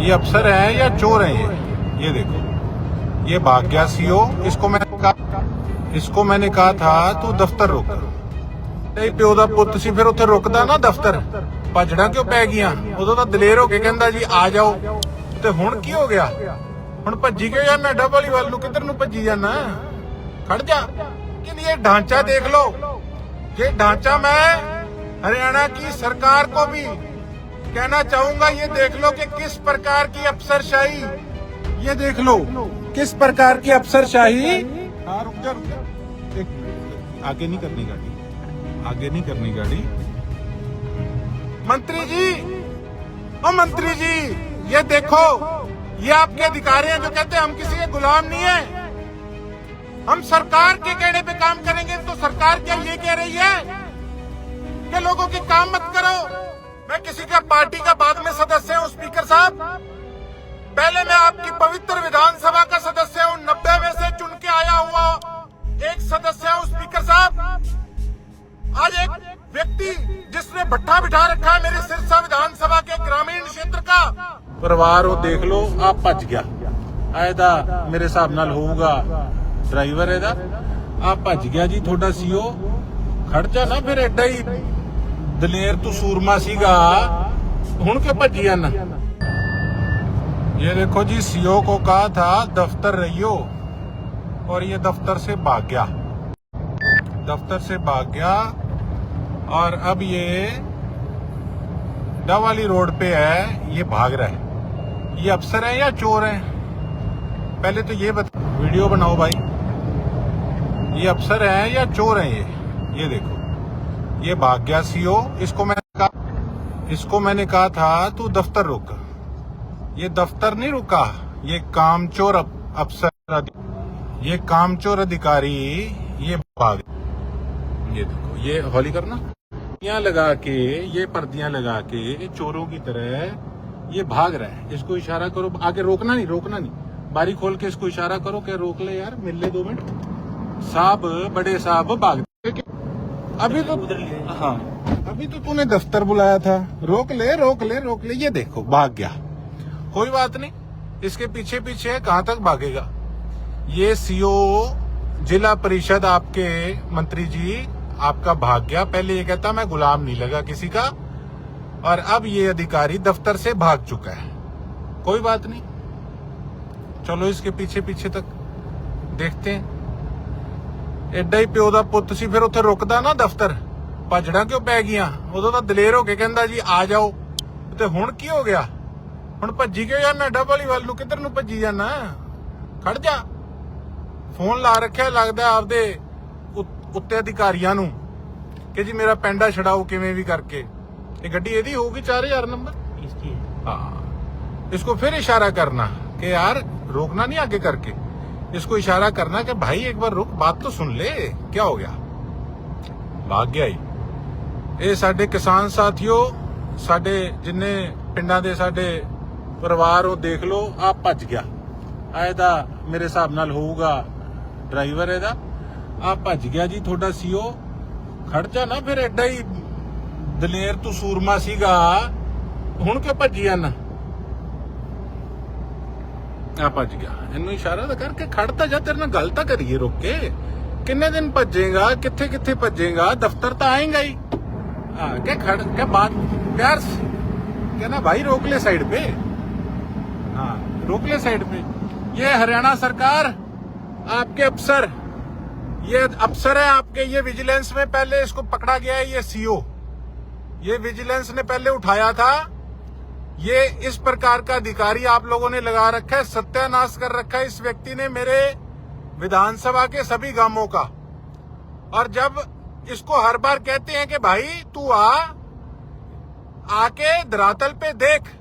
ये अफसर है या चोर है ये देखो, ये भाग गया सीओ। इसको मैंने कहा था तू दफ्तर रुक, नहीं प्यो दा पुੱਤ ਸੀ फिर ਉੱਥੇ ਰੁਕਦਾ ਨਾ ਦਫ਼ਤਰ, ਭੱਜਣਾ ਕਿਉਂ ਪੈ ਗਈਆਂ? ਉਦੋਂ ਤਾਂ ਦਲੇਰ ਹੋ ਕੇ ਕਹਿੰਦਾ ਜੀ ਆ ਜਾਓ, ਤੇ ਹੁਣ ਕੀ ਹੋ ਗਿਆ? ਹੁਣ ਭੱਜੀ ਕਿਉਂ ਜਾਣਾ? ਡਬਲ ਵੱਲ ਨੂੰ ਕਿੱਧਰ ਨੂੰ ਭੱਜੀ ਜਾਣਾ? खड़ जा। लेकिन ये ढांचा देख लो, ये ढांचा मैं हरियाणा की सरकार को भी कहना चाहूंगा, ये देख लो कि किस प्रकार की अफसरशाही, ये देख लो किस प्रकार की अफसरशाही। हाँ रुक जा, एक मिनट, आगे नहीं करनी गाड़ी, आगे नहीं करनी गाड़ी। मंत्री जी, ओ मंत्री जी, ये देखो, ये आपके अधिकारी हैं जो कहते हैं हम किसी के गुलाम नहीं है, हम सरकार के कहने पे काम करेंगे। तो सरकार क्या ये कह रही है कि लोगों की काम मत करो? मैं किसी का पार्टी का बाद में सदस्य हूं स्पीकर साहब, पहले मैं आपकी पवित्र विधानसभा का सदस्य हूं, 90 में से चुन के आया हुआ एक सदस्य हूं स्पीकर साहब। आज एक व्यक्ति जिसने भट्ठा बिठा रखा है मेरे सिरसा विधानसभा के ग्रामीण क्षेत्र का परिवार, वो देख लो आप भज गया आयदा मेरे हिसाब नाल होगा ड्राइवर ਇਹਦਾ ਆ ਭੱਜ ਗਿਆ ਜੀ ਤੁਹਾਡਾ ਸੀਓ। ਖੜ ਜਾ ਨਾ ਫਿਰ, ਐਡਾ ਹੀ ਦਲੇਰ ਤੂੰ ਸੂਰਮਾ ਸੀਗਾ, ਹੁਣ ਕਿਉਂ ਭੱਜੀ ਜਾਣਾ? ये देखो जी, सीओ को कहा था दफ्तर रहियो और ये दफ्तर से भाग गया, दफ्तर से भाग गया। और अब ये डवाली रोड पे है, ये भाग रहा है। ये अफसर है या चोर है? पहले तो ये वीडियो बनाओ भाई, ये अफसर है या चोर है ये देखो, ये भाग गया सीओ। इसको मैंने कहा था तू दफ्तर रुक, ये दफ्तर नहीं रुका, ये कामचोर अफसर, ये कामचोर अधिकारी ये भाग। ये देखो, ये हौली करना, पर्दियां लगा के, ये पर्दियां लगा के चोरों की तरह ये भाग रहा है। इसको इशारा करो, आगे रोकना नहीं, रोकना नहीं, बारी खोल के इसको इशारा करो कि रोक ले यार, मिल ले 2 मिनट साहब, बड़े साहब भाग। अभी तो हाँ, अभी तो तूने दफ्तर बुलाया था, रोक ले रोक ले रोक ले। ये देखो भाग गया, कोई बात नहीं, इसके पीछे पीछे कहां तक भागेगा? ये सीओ जिला परिषद आपके मंत्री जी आपका भाग गया। पहले ये कहता मैं गुलाम नहीं लगा किसी का, और अब ये अधिकारी दफ्तर से भाग चुका है। कोई बात नहीं, चलो इसके पीछे पीछे तक देखते हैं। ਐਡਾ ਹੀ ਪਿਓ ਦਾ ਪੁੱਤ ਸੀ ਫਿਰ ਉੱਥੇ ਰੁਕਦਾ ਨਾ ਦਫ਼ਤਰ, ਭੱਜਣਾ ਕਿਉਂ ਪੈ ਗਈਆਂ? ਉਦੋਂ ਤਾਂ ਦਲੇਰ ਹੋ ਕੇ ਕਹਿੰਦਾ ਜੀ ਆ ਜਾਓ, ਤੇ ਹੁਣ ਕੀ ਹੋ ਗਿਆ? ਹੁਣ ਭੱਜੀ ਕਿਉਂ ਜਾਣਾ? ਡਬਲ ਵੱਲ ਨੂੰ ਕਿੱਧਰ ਨੂੰ ਭੱਜੀ ਜਾਣਾ? ਖੜ ਜਾ। ਫੋਨ ਲਾ ਰੱਖਿਆ ਲੱਗਦਾ ਆਪਦੇ ਉੱਤੇ ਅਧਿਕਾਰੀਆਂ ਨੂੰ ਕਿ ਜੀ ਮੇਰਾ ਪੈਂਡਾ ਛਡਾਓ ਕਿਵੇਂ ਵੀ ਕਰਕੇ। ਇਹ ਗੱਡੀ ਇਹਦੀ ਹੋਊਗੀ 4000 ਨੰਬਰ इसकी। हाँ, इसको फिर इशारा करना कि यार रोकना नहीं आगे करके, इसको इशारा करना कि भाई एक बार रुक, बात तो सुन ले, क्या हो गया? भाग गया ही। ये साडे किसान साथियों, साडे जिन्ने पिंडां दे साडे परिवार, वो देख लो आप भज गया आयदा मेरे हिसाब नाल होगा ड्राइवर ਇਹਦਾ ਆ ਭੱਜ ਗਿਆ ਜੀ ਤੁਹਾਡਾ ਸੀਓ। ਖੜ ਜਾ ਨਾ ਫਿਰ, ਐਡਾ ਹੀ ਦਲੇਰ ਤੂੰ ਸੂਰਮਾ ਸੀਗਾ, ਹੁਣ ਕਿਉਂ ਭੱਜੀ ਜਾਣਾ? ਆ ਭੱਜ ਗਿਆ, ਇਹਨੂੰ ਇਸ਼ਾਰਾ ਤਾਂ ਕਰਕੇ ਖੜਤਾ ਜਾ, ਤੇਰੇ ਨਾਲ ਗੱਲ ਤਾਂ ਕਰੀਏ ਰੁਕ ਕੇ। ਕਿੰਨੇ ਦਿਨ ਭੱਜੇਗਾ, ਕਿੱਥੇ ਕਿੱਥੇ ਭੱਜੇਗਾ? दफ्तर तो आएगा ही। क्या खड़, क्या बात प्यार से कहना भाई रोक ले साइड पे, हाँ रोक ले साइड पे। ये हरियाणा सरकार, आपके अफसर, ये अफसर है आपके, ये विजिलेंस में पहले इसको पकड़ा गया है। ये सीओ, ये विजिलेंस ने पहले उठाया था। ये इस प्रकार का अधिकारी आप लोगों ने लगा रखा है, सत्यानाश कर रखा है इस व्यक्ति ने मेरे विधानसभा के सभी गांवों का। और जब इसको हर बार कहते हैं कि भाई तू आके धरातल पे देख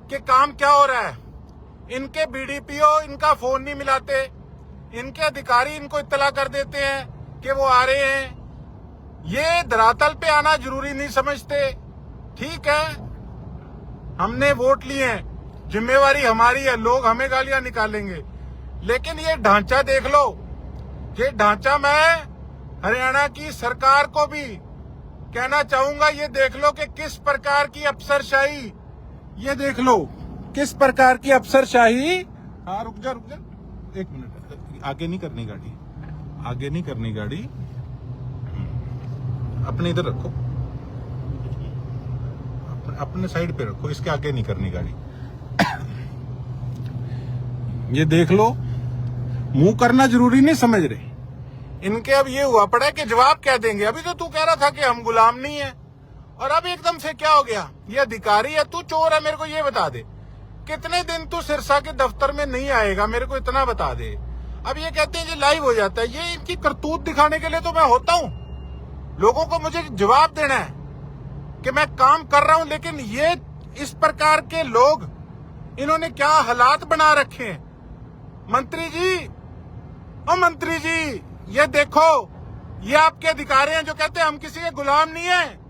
कि काम क्या हो रहा है, इनके बीडीपीओ इनका फोन नहीं मिलाते, इनके अधिकारी इनको इत्तला कर देते हैं कि वो आ रहे हैं। ये धरातल पे आना जरूरी नहीं समझते। ठीक है, हमने वोट लिए हैं, जिम्मेवारी हमारी है, लोग हमें गालियां निकालेंगे, लेकिन ये ढांचा देख लो, ये ढांचा मैं हरियाणा की सरकार को भी कहना चाहूंगा, ये देख लो कि किस प्रकार की अफसरशाही, ये देख लो किस प्रकार की अफसरशाही। हाँ रुक जा 1 मिनट, आगे नहीं करनी गाड़ी, आगे नहीं करनी गाड़ी, अपने इधर रखो, अपने साइड पे रखो, इसके आगे नहीं करनी गाड़ी। ये देख लो, मुंह करना जरूरी नहीं समझ रहे इनके। अब ये हुआ पड़ा है कि जवाब क्या देंगे। अभी तो तू कह रहा था कि हम गुलाम नहीं है, और अब एकदम से क्या हो गया, ये अधिकारी है, तू चोर है। मेरे को ये बता दे, कितने दिन तू सिरसा के दफ्तर में नहीं आएगा, मेरे को इतना बता दे। अब ये कहते हैं ये लाइव हो जाता है, ये इनकी करतूत दिखाने के लिए तो मैं होता हूं। लोगों को मुझे जवाब देना है कि मैं काम कर रहा हूं, लेकिन ये इस प्रकार के लोग, इन्होंने क्या हालात बना रखे हैं। मंत्री जी, ओ मंत्री जी, ये देखो, ये आपके अधिकारी हैं जो कहते हैं हम किसी के गुलाम नहीं है,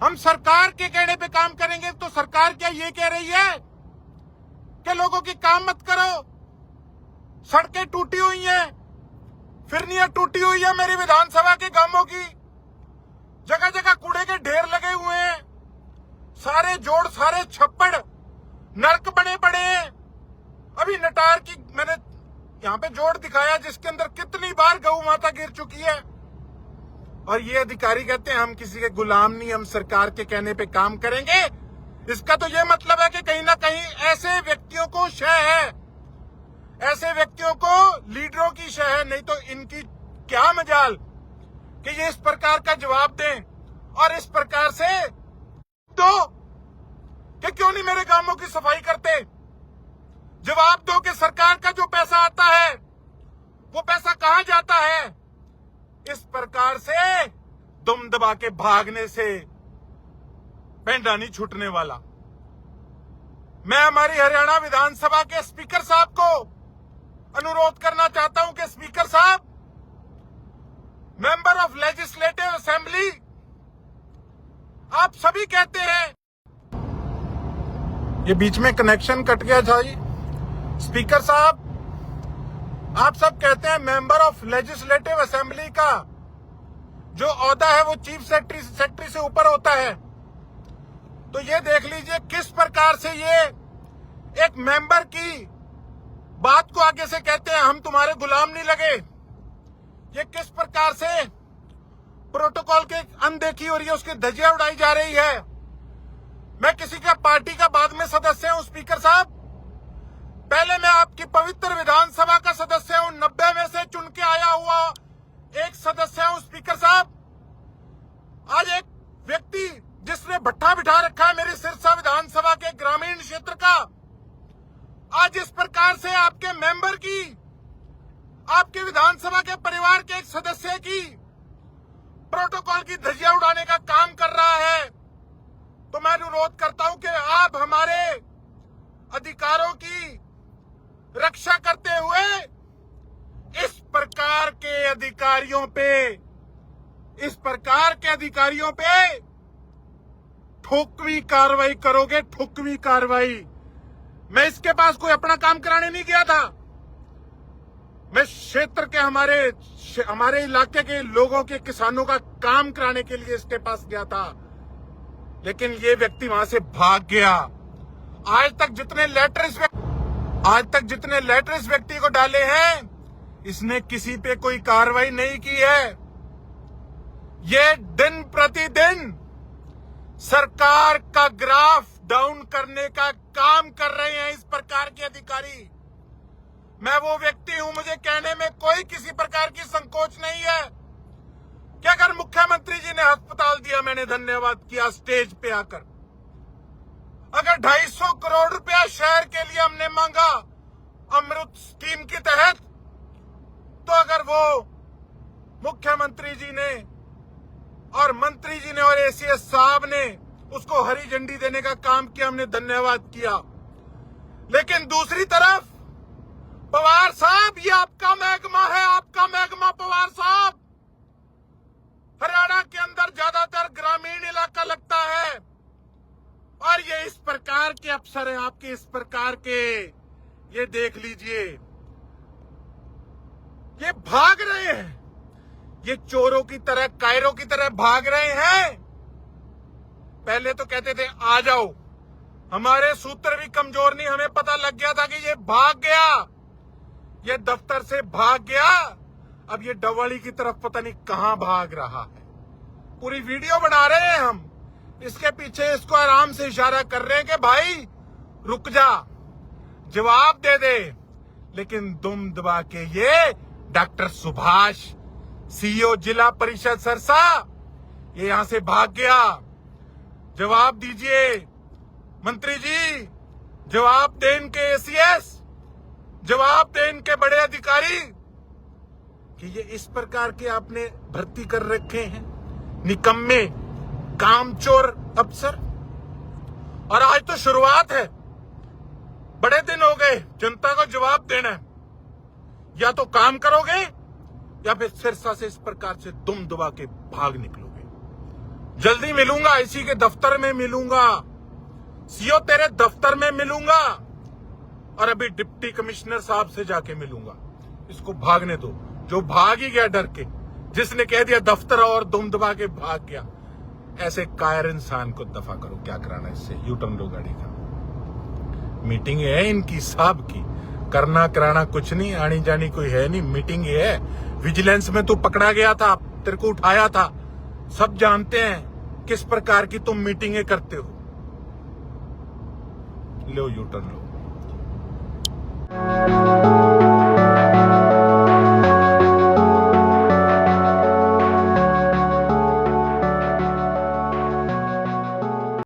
हम सरकार के कहने पे काम करेंगे। तो सरकार क्या ये कह रही है कि लोगों की काम मत करो? सड़कें टूटी हुई हैं, फिरनियां टूटी हुई है मेरी विधानसभा के गांवों की, जगह जगह कूड़े के ढेर लगे हुए हैं, सारे जोड़ सारे छप्पड़ नरक बने पड़े हैं। अभी नटार की मैंने यहाँ पे जोड़ दिखाया जिसके अंदर कितनी बार गौ माता गिर चुकी है, और ये अधिकारी कहते हैं हम किसी के गुलाम नहीं, हम सरकार के कहने पे काम करेंगे। इसका तो ये मतलब है कि कहीं ना कहीं ऐसे व्यक्तियों को शय है, ऐसे व्यक्तियों को लीडरों की शय है। नहीं तो इनकी क्या मजाल कि ये इस प्रकार का जवाब दें, और इस प्रकार से तो कि क्यों नहीं मेरे गांवों की सफाई करते। जवाब दो कि सरकार का जो पैसा आता है वो पैसा कहां जाता है। इस प्रकार से दुम दबा के भागने से पेंडा नहीं छूटने वाला। मैं हमारी हरियाणा विधानसभा के स्पीकर साहब को अनुरोध करना चाहता हूं कि स्पीकर साहब, मेंबर ऑफ लेजिस्लेटिव असेंबली, आप सभी कहते हैं, ये बीच में कनेक्शन कट गया था जी। स्पीकर साहब, आप सब कहते हैं मेंबर ऑफ लेजिस्लेटिव असेंबली का जो ओहदा है वो चीफ सेक्रेटरी से ऊपर होता है। तो ये देख लीजिए किस प्रकार से ये एक मेंबर की बात को आगे से कहते हैं हम तुम्हारे गुलाम नहीं लगे। ये किस प्रकार से प्रोटोकॉल के अनदेखी हो रही है, उसकी धज्जियां उड़ाई जा रही है। मैं किसी का पार्टी का बाद में सदस्य हूं स्पीकर साहब, पहले मैं आपकी पवित्र विधानसभा का सदस्य हूं, 90 में से चुन के आया हुआ एक सदस्य हूं स्पीकर साहब। आज एक व्यक्ति जिसने भट्ठा बिठा रखा है मेरी सिरसा विधानसभा के ग्रामीण क्षेत्र का, आज इस प्रकार से आपके मेंबर की, आपके विधानसभा के परिवार के एक सदस्य की प्रोटोकॉल की धज्जियां उड़ाने का काम कर रहा है। तो मैं अनुरोध करता हूं कि आप हमारे अधिकारों की रक्षा करते हुए इस प्रकार के अधिकारियों पे ठोकवी कार्रवाई करोगे, ठोकवी कार्रवाई। मैं इसके पास कोई अपना काम कराने नहीं गया था, मैं क्षेत्र के हमारे इलाके के लोगों के किसानों का काम कराने के लिए इसके पास गया था, लेकिन ये व्यक्ति वहां से भाग गया। आज तक जितने लेटर इस व्यक्ति को डाले हैं, इसने किसी पे कोई कार्रवाई नहीं की है। ये दिन प्रतिदिन सरकार का ग्राफ डाउन करने का काम कर रहे हैं इस प्रकार के अधिकारी। मैं वो व्यक्ति हूं, मुझे कहने में कोई किसी प्रकार की संकोच नहीं है कि अगर मुख्यमंत्री जी ने अस्पताल दिया, मैंने धन्यवाद किया स्टेज पे आकर। अगर 250 करोड़ रुपया शहर के लिए हमने मांगा अमृत स्कीम के तहत, तो अगर वो मुख्यमंत्री जी ने और मंत्री जी ने और एसीएस साहब ने उसको हरी झंडी देने का काम किया, हमने धन्यवाद किया। लेकिन दूसरी तरफ पवार साहब, ये आपका महकमा है, आपका महकमा पवार साहब। हरियाणा के अंदर ज्यादातर ग्रामीण इलाका लगता है, और ये इस प्रकार के अफसर हैं आपके, इस प्रकार के, ये देख लीजिए, ये भाग रहे हैं, ये चोरों की तरह, कायरों की तरह भाग रहे हैं। पहले तो कहते थे आ जाओ, हमारे सूत्र भी कमजोर नहीं, हमें पता लग गया था कि ये भाग गया, ये दफ्तर से भाग गया। अब ये डवाली की तरफ पता नहीं कहां भाग रहा है। पूरी वीडियो बना रहे हैं हम, इसके पीछे इसको आराम से इशारा कर रहे हैं कि भाई रुक जा, जवाब दे दे। लेकिन दुम दबा के ये डॉक्टर सुभाष, सीईओ जिला परिषद सरसा, ये यहां से भाग गया। जवाब दीजिए मंत्री जी, जवाब दें इनके एसीएस, जवाब दें इनके बड़े अधिकारी कि ये इस प्रकार के आपने भर्ती कर रखे हैं, निकम्मे कामचोर अफसर। और आज तो शुरुआत है, बड़े दिन हो गए, जनता को जवाब देना है। या तो काम करोगे या फिर सिरसा से इस प्रकार से दुम दबा के भाग निकलोगे। जल्दी मिलूंगा, इसी के दफ्तर में मिलूंगा, सीओ तेरे दफ्तर में मिलूंगा, और अभी डिप्टी कमिश्नर साहब से जाके मिलूंगा। इसको भागने दो, जो भाग ही गया डर के, जिसने कह दिया दफ्तर और दुम दबा के भाग गया। ऐसे कायर इंसान को दफा करो, क्या कराना इससे, यू टर्न लो गाड़ी का। मीटिंग है इनकी साहब की, करना कराना कुछ नहीं, आनी जानी कोई है नहीं, मीटिंग है। विजिलेंस में तू पकड़ा गया था, तेरे को उठाया था, सब जानते हैं किस प्रकार की तुम मीटिंगें करते हो। लो यू टर्न लो।